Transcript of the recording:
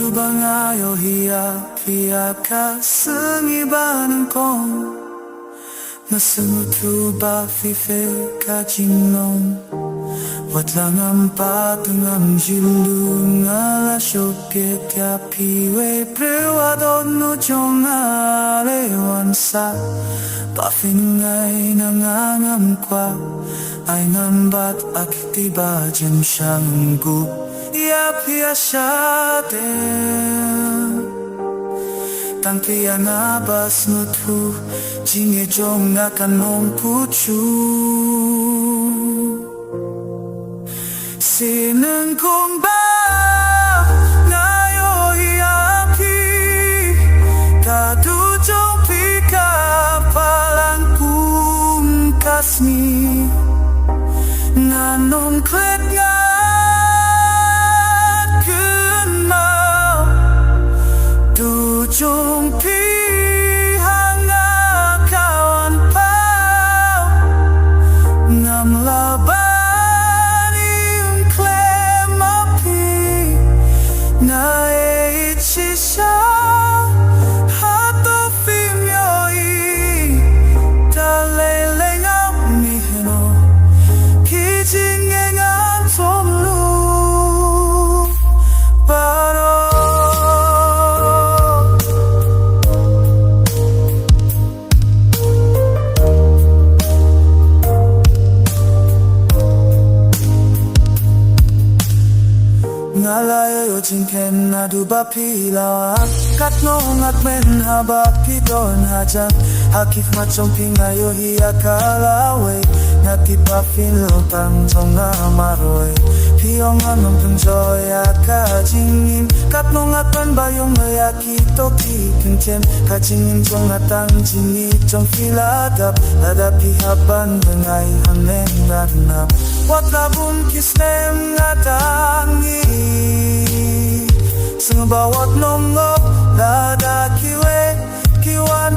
tu bangayo hiya ka sengibanan kong Nasutu ba fife ka jinglong Wat lang ang patungang jilu Ngala syokit ya piwe Prewado no jong alewan sa Pafinngay nangangam kwa Ay nambat aktiba jem siyang gup Yap ya shaden Tangkiya nabas nutu Jinge jong nakanong puchu Sineng kong ba Ngayo hiyapi Kadu jong pika Palang kasmi Nanong klet nga Kunmau Dujong pihang nga kawan pau Ngam laban yung klem api Na eitsisya Hato fimyoi Daleleng ang miheno Kijingeng ang tomlu Baro Ngalayo jingken na duba pilaw Katnong at men habak piton hajak Hakif machong pingayo hiya kalaway Natipapin lutang tong amaroy Piyong anong tunjoy akajingin Katnong at men bayong layaki toki kengchen Kajingin tong atang jingi tong filadap Ladapi haban bengay haneng narinap Wat labun kisnem ngatangi Sengabawat nongop Lada kiwe Kiwan